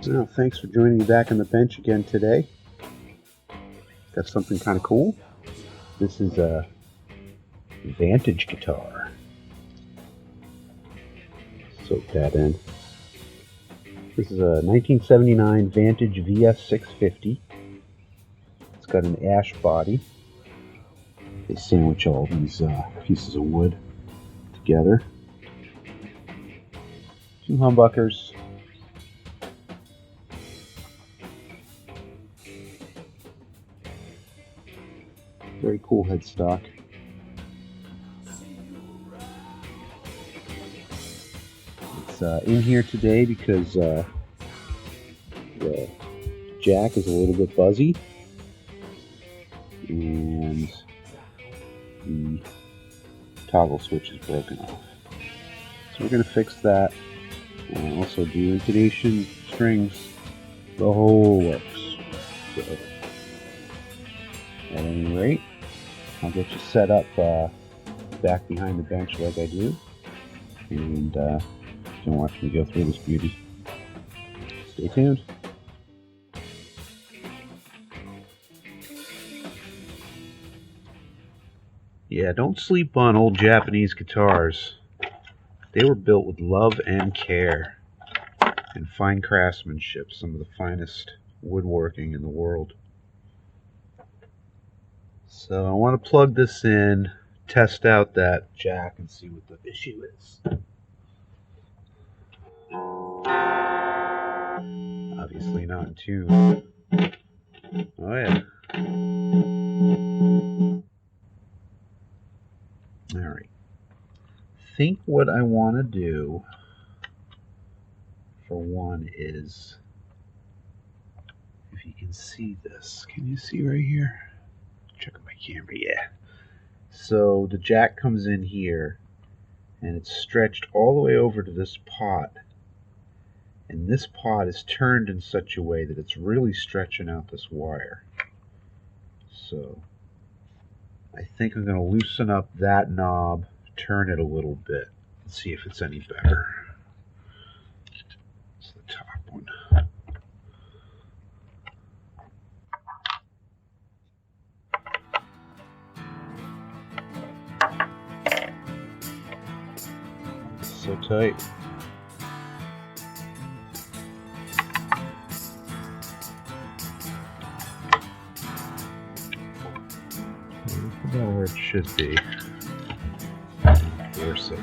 Well, thanks for joining me back on the bench again today. Got something kind of cool. This is a Vantage guitar. Soak that in. This is a 1979 Vantage VS650. It's got an ash body. They sandwich all these pieces of wood together. 2 humbuckers. Very cool headstock. It's in here today because the jack is a little bit buzzy and the toggle switch is broken off. So we're going to fix that and also do intonation, strings, the whole works. So at any rate, I'll get you set up back behind the bench like I do, and you can watch me go through this beauty. Stay tuned. Yeah, don't sleep on old Japanese guitars. They were built with love and care and fine craftsmanship, some of the finest woodworking in the world. So I want to plug this in, test out that jack, and see what the issue is. Obviously not in tune. Oh yeah. Alright. I think what I want to do, for one, is, if you can see this, can you see right here? Check my camera, yeah. So the jack comes in here, and it's stretched all the way over to this pot. And this pot is turned in such a way that it's really stretching out this wire. So I think I'm going to loosen up that knob, turn it a little bit, and see if it's any better. It's the top one. It's so tight. About where it should be. Force it.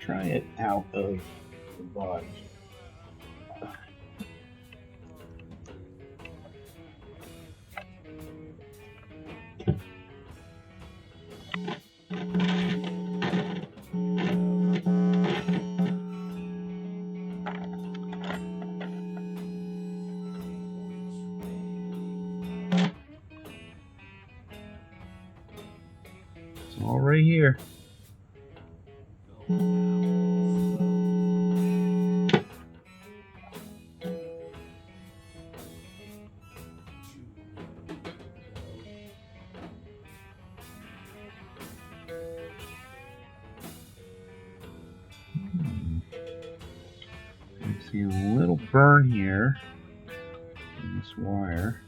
Try it out of the body. It's all right here. See a little burn here in this wire.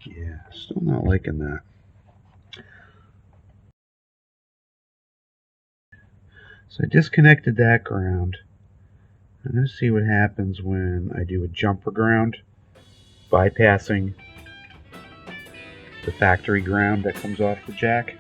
Yeah, still not liking that. So I disconnected that ground. I'm going to see what happens when I do a jumper ground, bypassing the factory ground that comes off the jack.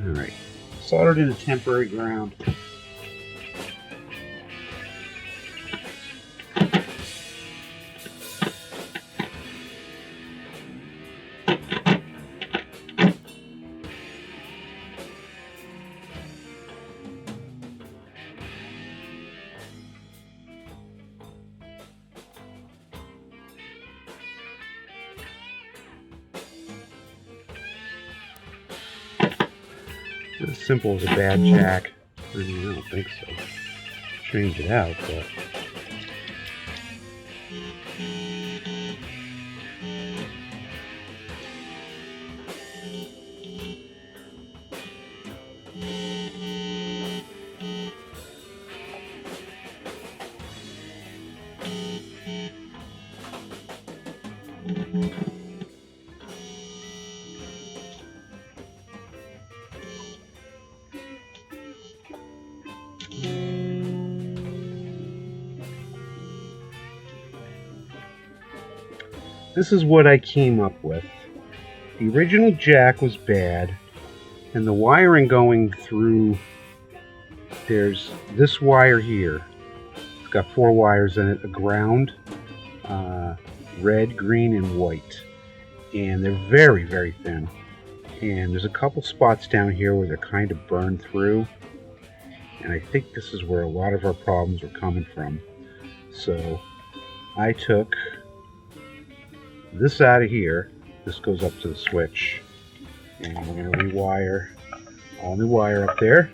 Alright, soldered in a temporary ground. As simple as a bad jack. I mean, I don't think so. Change it out, but this is what I came up with. The original jack was bad, and the wiring going through, there's this wire here. It's got 4 wires in it, a ground, red, green, and white. And they're very, very thin. And there's a couple spots down here where they're kind of burned through. And I think this is where a lot of our problems were coming from. So I took this out of here. This goes up to the switch. And we're going to rewire all new wire up there.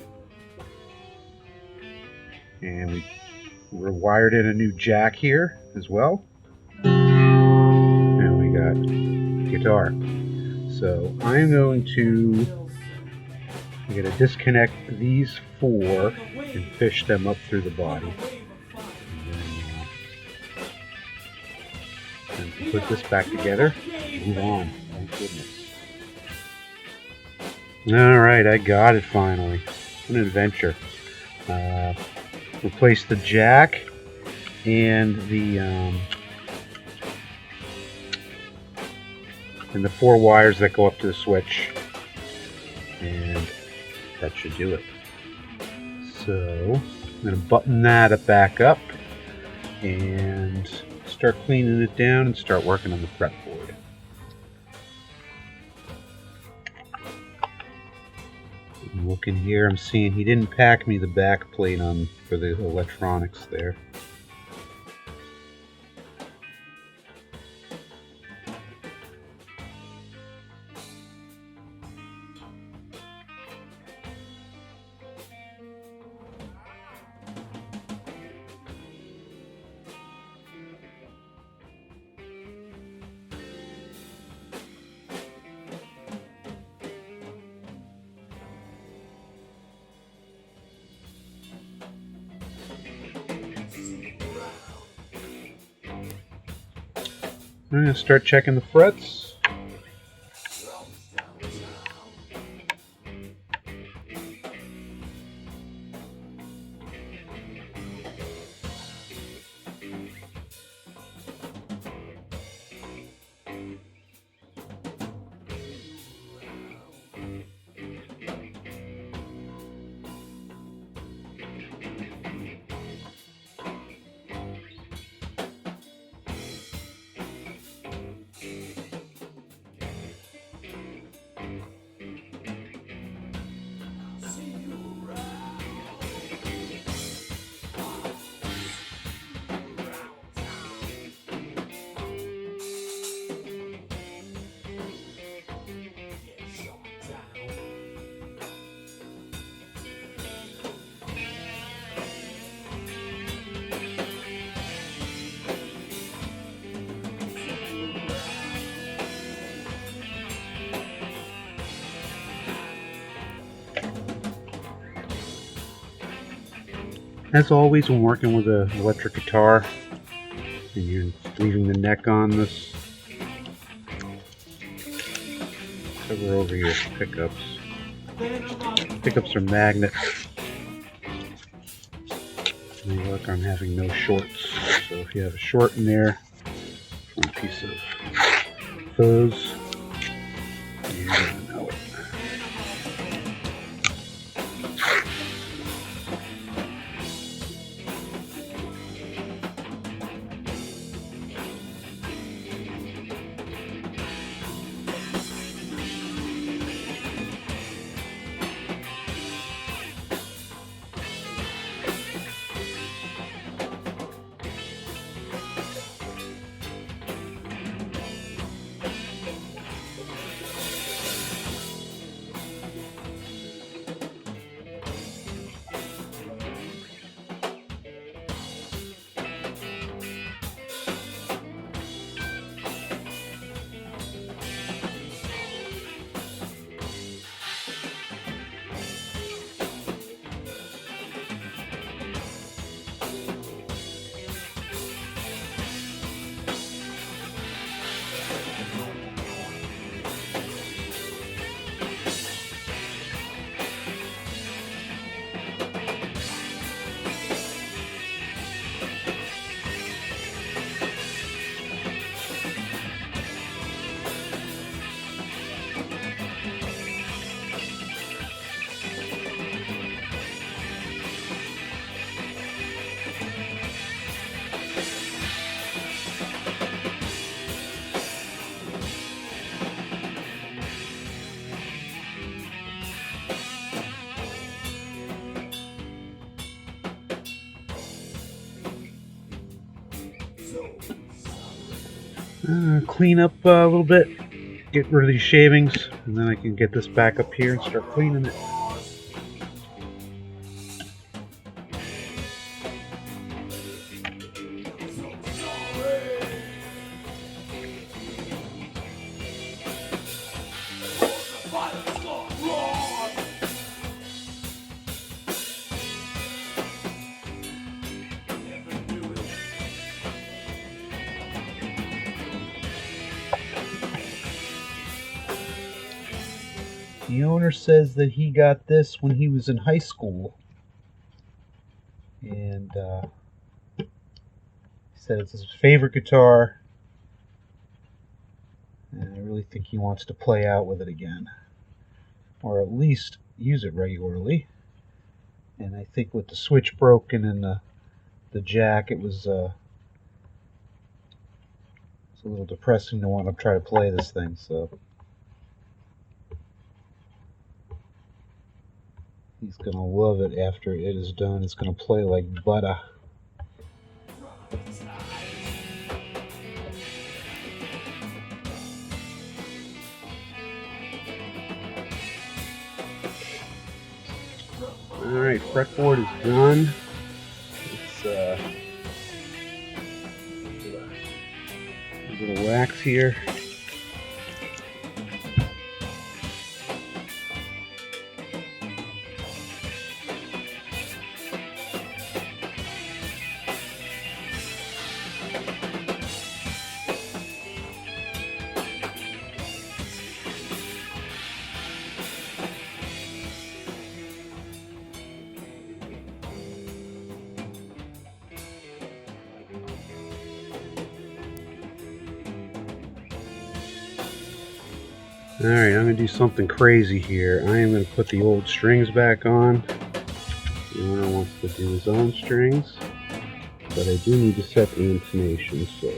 And we rewired in a new jack here as well. And we got guitar. So I'm going to disconnect these 4 and fish them up through the body. And put this back together. Move on. Thank goodness. Alright, I got it finally. An adventure. Replace the jack and the 4 wires that go up to the switch, and that should do it. So I'm going to button that back up and start cleaning it down and start working on the fretboard. I'm looking here, I'm seeing he didn't pack me the back plate on for the electronics there. I'm going to start checking the frets. As always, when working with an electric guitar and you're leaving the neck on this, cover over your pickups. Pickups are magnets. And they work on having no shorts. So if you have a short in there, from a piece of fuzz, you're gonna know it. Clean up a little bit, get rid of these shavings, and then I can get this back up here and start cleaning it. The owner says that he got this when he was in high school, and he said it's his favorite guitar, and I really think he wants to play out with it again, or at least use it regularly. And I think with the switch broken and the jack, it was a little depressing to want to try to play this thing. So he's going to love it after it is done. It's going to play like butter. Alright, fretboard is done. It's a little wax here. Alright, I'm going to do something crazy here. I am going to put the old strings back on. The owner wants to do his own strings, but I do need to set the intonation, so...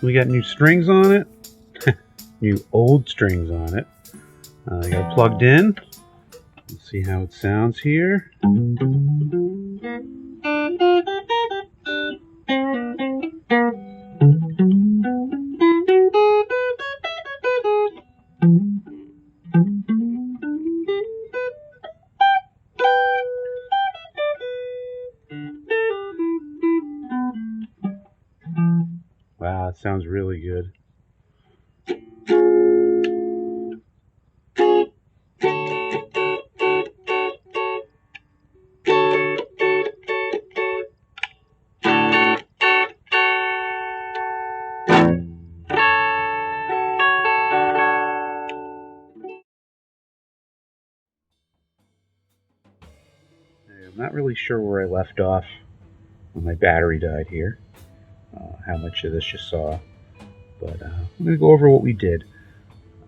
We got new strings on it. New old strings on it. I got it plugged in. Let's see how it sounds here. Wow, it sounds really good. I'm not really sure where I left off when my battery died here, how much of this you saw, but I'm going to go over what we did.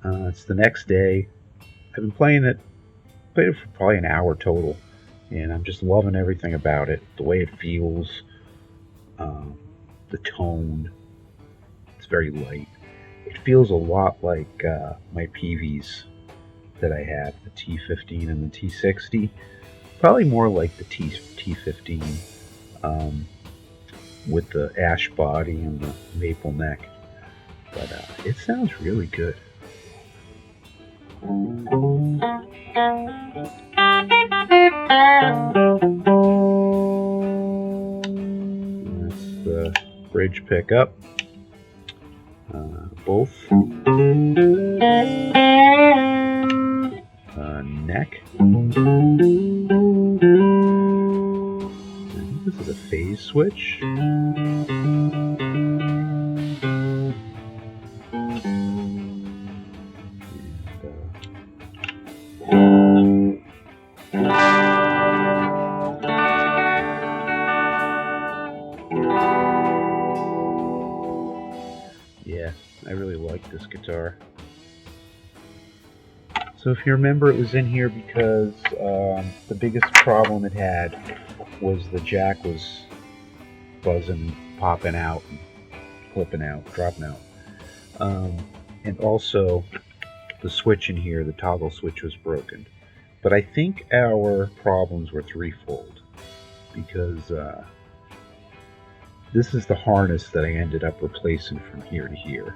It's the next day. I've been played it for probably an hour total, and I'm just loving everything about it, the way it feels, the tone. It's very light. It feels a lot like my PVs that I have, the T15 and the T60. Probably more like the T15 with the ash body and the maple neck. But it sounds really good. That's the bridge pickup. Both. Neck. I think this is a phase switch. Yeah, I really like this guitar. So if you remember, it was in here because the biggest problem it had was the jack was buzzing, popping out, flipping out, dropping out. And also the switch in here, the toggle switch, was broken. But I think our problems were threefold, because this is the harness that I ended up replacing from here to here.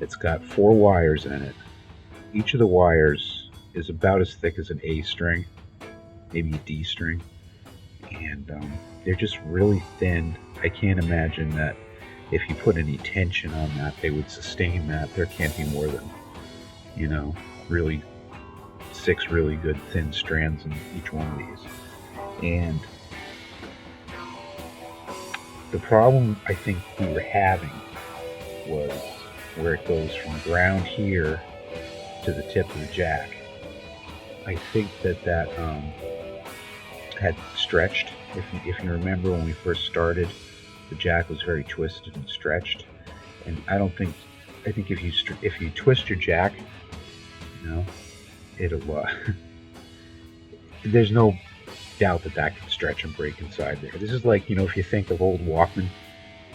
It's got 4 wires in it. Each of the wires is about as thick as an A string, maybe a D string, and they're just really thin. I can't imagine that if you put any tension on that, they would sustain that. There can't be more than, really 6 really good thin strands in each one of these. And the problem I think we were having was where it goes from ground here to the tip of the jack. I think that had stretched. If you remember, when we first started, the jack was very twisted and stretched. And I think if you twist your jack, it'll there's no doubt that can stretch and break inside there. This is like, if you think of old Walkman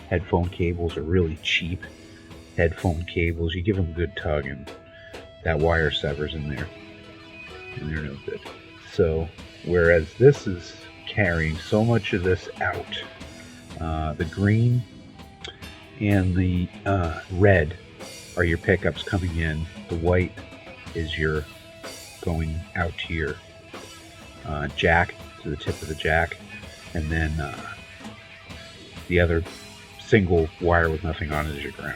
headphone cables, are really cheap headphone cables. You give them a good tug and that wire severs in there, and they're no good. So, whereas this is carrying so much of this out, the green and the red are your pickups coming in. The white is your going out to your jack, to the tip of the jack, and then the other single wire with nothing on it is your ground.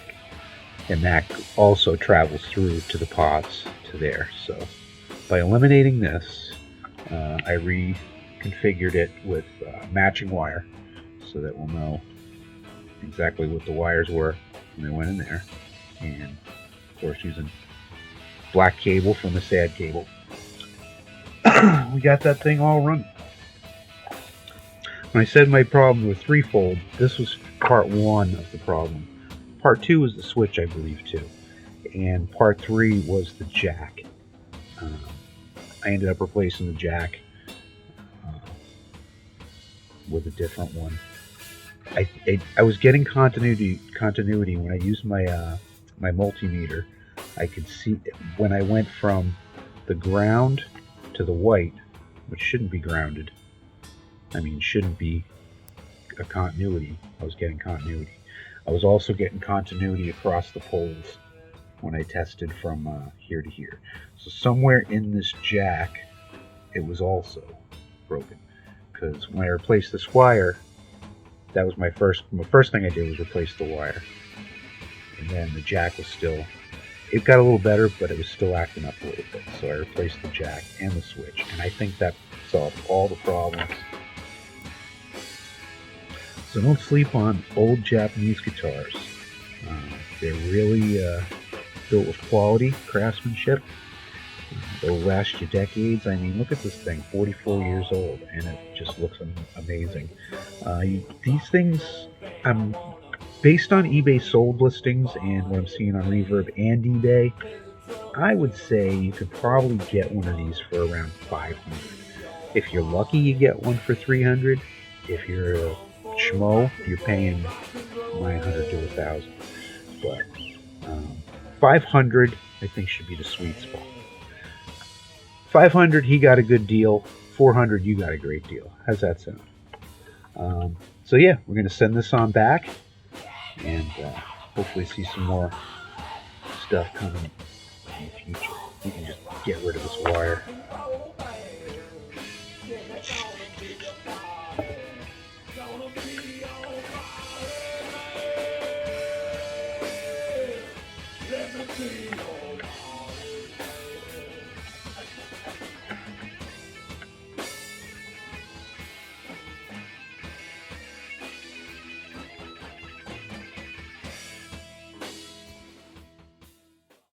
And that also travels through to the pots to there. So by eliminating this, I reconfigured it with matching wire so that we'll know exactly what the wires were when they went in there. And of course, using black cable from the SAD cable, we got that thing all running. When I said my problem was threefold, this was part 1 of the problem. Part 2 was the switch, I believe, too. And part 3 was the jack. I ended up replacing the jack with a different one. I was getting continuity when I used my my multimeter. I could see when I went from the ground to the white, which shouldn't be grounded. I mean, shouldn't be a continuity. I was getting continuity. I was also getting continuity across the poles when I tested from here to here. So somewhere in this jack, it was also broken. Because when I replaced this wire, that was my first thing I did was replace the wire. And then the jack was still, it got a little better, but it was still acting up a little bit. So I replaced the jack and the switch, and I think that solved all the problems. So don't sleep on old Japanese guitars. They're really built with quality, craftsmanship. They'll last you decades. I mean, look at this thing, 44 years old, and it just looks amazing. These things, based on eBay sold listings and what I'm seeing on Reverb and eBay, I would say you could probably get one of these for around 500. If you're lucky, you get one for 300. If you're a schmo, you're paying 900 to 1,000. But 500, I think, should be the sweet spot. 500, he got a good deal. 400, you got a great deal. How's that sound? So yeah, we're going to send this on back and hopefully see some more stuff coming in the future. We can just get rid of this wire. Let me see.